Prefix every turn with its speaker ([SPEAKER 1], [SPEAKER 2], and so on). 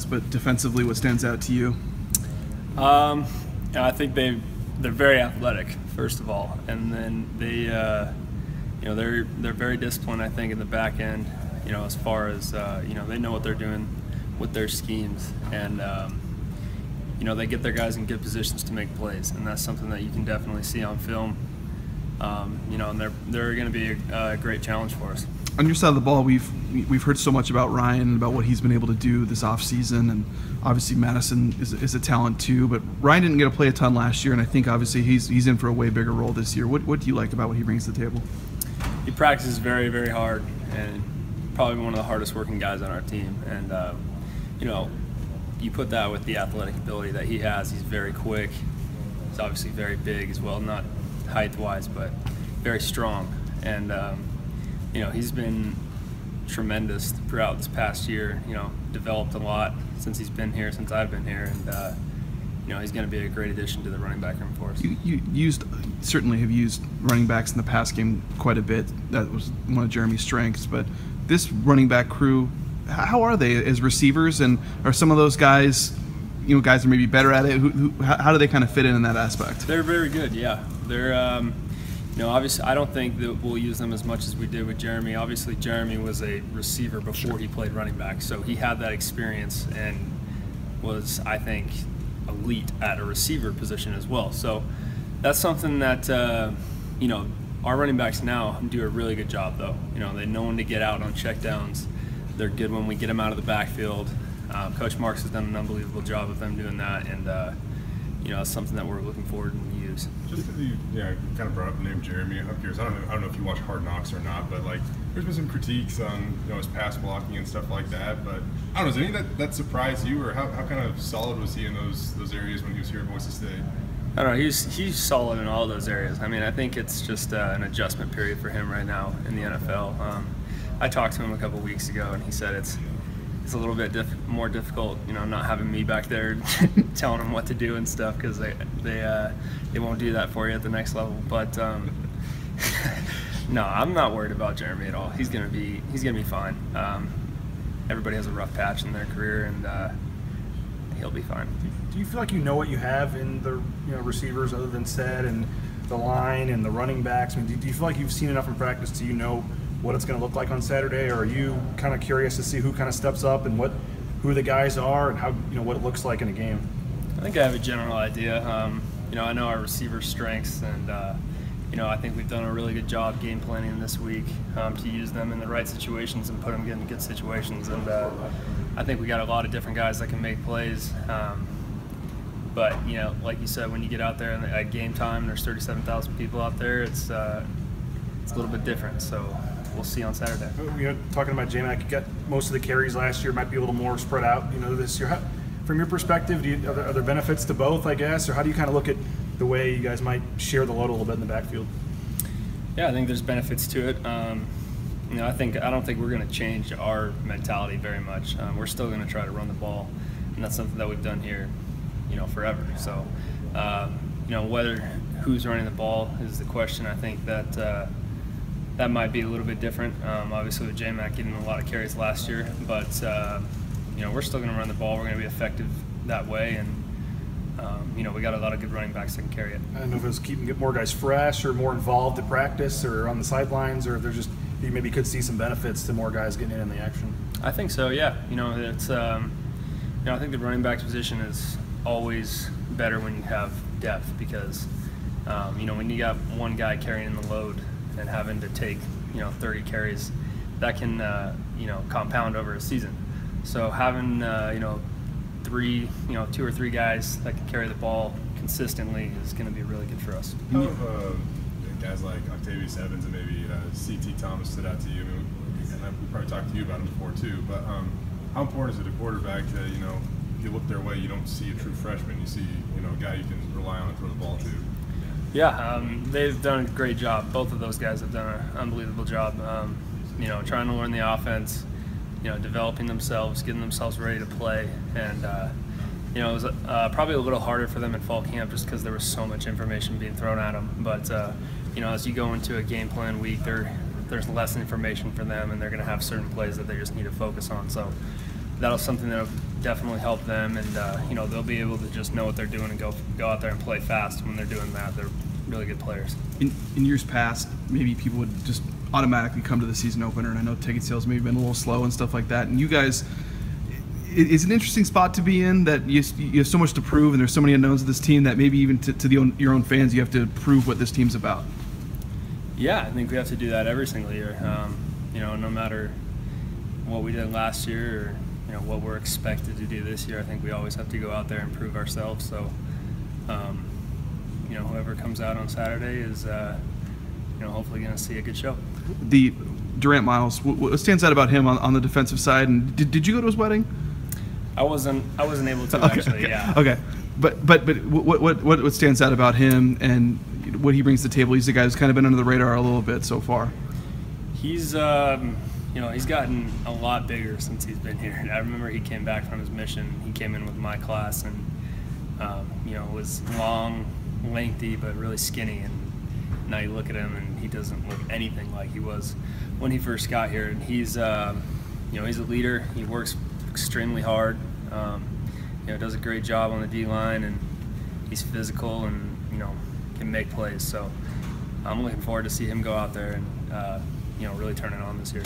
[SPEAKER 1] But defensively, what stands out to you?
[SPEAKER 2] I think they're very athletic, first of all, and then they're very disciplined. I think in the back end, as far as they know what they're doing with their schemes, and they get their guys in good positions to make plays, and that's something that you can definitely see on film. And they're going to be a great challenge for us.
[SPEAKER 1] On your side of the ball, we've heard so much about Ryan and about what he's been able to do this offseason, and obviously Madison is a talent too. But Ryan didn't get to play a ton last year, and I think obviously he's in for a way bigger role this year. What do you like about what he brings to the table?
[SPEAKER 2] He practices very, very hard, and probably one of the hardest working guys on our team. And you put that with the athletic ability that he has. He's very quick. He's obviously very big as well, not height-wise, but very strong. And he's been tremendous throughout this past year. Developed a lot since he's been here, since I've been here, and he's going to be a great addition to the running back room for us.
[SPEAKER 1] You certainly have used running backs in the pass game quite a bit. That was one of Jeremy's strengths. But this running back crew, how are they as receivers? And are some of those guys, guys are maybe better at it? How do they kind of fit in that aspect?
[SPEAKER 2] They're very good. Yeah, they're. Obviously, I don't think that we'll use them as much as we did with Jeremy. Obviously, Jeremy was a receiver before he played running back, so he had that experience and was, I think, elite at a receiver position as well. So that's something that our running backs now do a really good job, though. They know when to get out on checkdowns. They're good when we get them out of the backfield. Coach Marks has done an unbelievable job of them doing that, and it's something that we're looking forward to use.
[SPEAKER 3] Just because you kind of brought up the name Jeremy, I'm curious. I don't know if you watch Hard Knocks or not, but there's been some critiques on his pass blocking and stuff like that. But I don't know, is any of that surprised you, or how kind of solid was he in those areas when he was here at Boise State?
[SPEAKER 2] I don't know. He's solid in all those areas. I mean, I think it's just an adjustment period for him right now in the NFL. I talked to him a couple weeks ago, and he said it's a little bit more difficult, not having me back there telling them what to do and stuff, because they won't do that for you at the next level. But no, I'm not worried about Jeremy at all. He's gonna be fine. Everybody has a rough patch in their career, and he'll be fine.
[SPEAKER 4] Do you feel like you know what you have in the receivers other than Sed and the line and the running backs? I mean, do you feel like you've seen enough in practice to what it's going to look like on Saturday, or are you kind of curious to see who kind of steps up and who the guys are and how what it looks like in a game?
[SPEAKER 2] I think I have a general idea. I know our receiver strengths, and I think we've done a really good job game planning this week to use them in the right situations and put them in good situations. And I think we got a lot of different guys that can make plays. But like you said, when you get out there and at game time, there's 37,000 people out there. It's a little bit different. So we'll see on Saturday.
[SPEAKER 4] Talking about J-Mac, you got most of the carries last year, might be a little more spread out, this year. From your perspective, are there benefits to both, I guess, or how do you kind of look at the way you guys might share the load a little bit in the backfield?
[SPEAKER 2] Yeah, I think there's benefits to it. I don't think we're going to change our mentality very much. We're still going to try to run the ball, and that's something that we've done here, forever. So, whether who's running the ball is the question. I think that might be a little bit different. Obviously with J-Mac getting a lot of carries last year, but we're still going to run the ball. We're going to be effective that way, and we got a lot of good running backs that can carry it.
[SPEAKER 4] I don't know if it's get more guys fresh or more involved in practice or on the sidelines, or if there's you maybe could see some benefits to more guys getting in the action.
[SPEAKER 2] I think so. Yeah. It's I think the running back position is always better when you have depth, because when you got one guy carrying the load and having to take 30 carries, that can compound over a season. So having 2 or 3 guys that can carry the ball consistently is going to be really good for us.
[SPEAKER 3] How have guys like Octavius Evans and maybe C.T. Thomas stood out to you? I mean, we probably talked to you about him before too, but how important is it a quarterback that if you look their way, you don't see a true freshman, you see a guy you can rely on to throw the ball to?
[SPEAKER 2] Yeah, they've done a great job. Both of those guys have done an unbelievable job. Trying to learn the offense, developing themselves, getting themselves ready to play, and it was probably a little harder for them in fall camp just because there was so much information being thrown at them. But as you go into a game plan week, there's less information for them, and they're going to have certain plays that they just need to focus on. So that was something that definitely help them, and you know, they'll be able to just know what they're doing and go out there and play fast. When they're doing that, they're really good players.
[SPEAKER 1] In years past, maybe people would just automatically come to the season opener, and I know ticket sales maybe been a little slow and stuff like that. And you guys, it's an interesting spot to be in, that you have so much to prove, and there's so many unknowns of this team that maybe even to your own fans, you have to prove what this team's about.
[SPEAKER 2] Yeah, I think we have to do that every single year. You know, no matter what we did last year or you know what we're expected to do this year, I think we always have to go out there and prove ourselves. So, you know, whoever comes out on Saturday is, you know, hopefully going to see a good show.
[SPEAKER 1] The Durant Miles, what stands out about him on the defensive side? And did you go to his wedding?
[SPEAKER 2] I wasn't able to actually.
[SPEAKER 1] Okay.
[SPEAKER 2] Yeah.
[SPEAKER 1] Okay, but what stands out about him and what he brings to the table? He's the guy who's kind of been under the radar a little bit so far.
[SPEAKER 2] He's you know, he's gotten a lot bigger since he's been here. I remember he came back from his mission. He came in with my class and you know, was long, lengthy, but really skinny. And now you look at him and he doesn't look anything like he was when he first got here. And he's you know, he's a leader. He works extremely hard. You know, does a great job on the D line, and he's physical and you know can make plays. So I'm looking forward to see him go out there and you know really turn it on this year.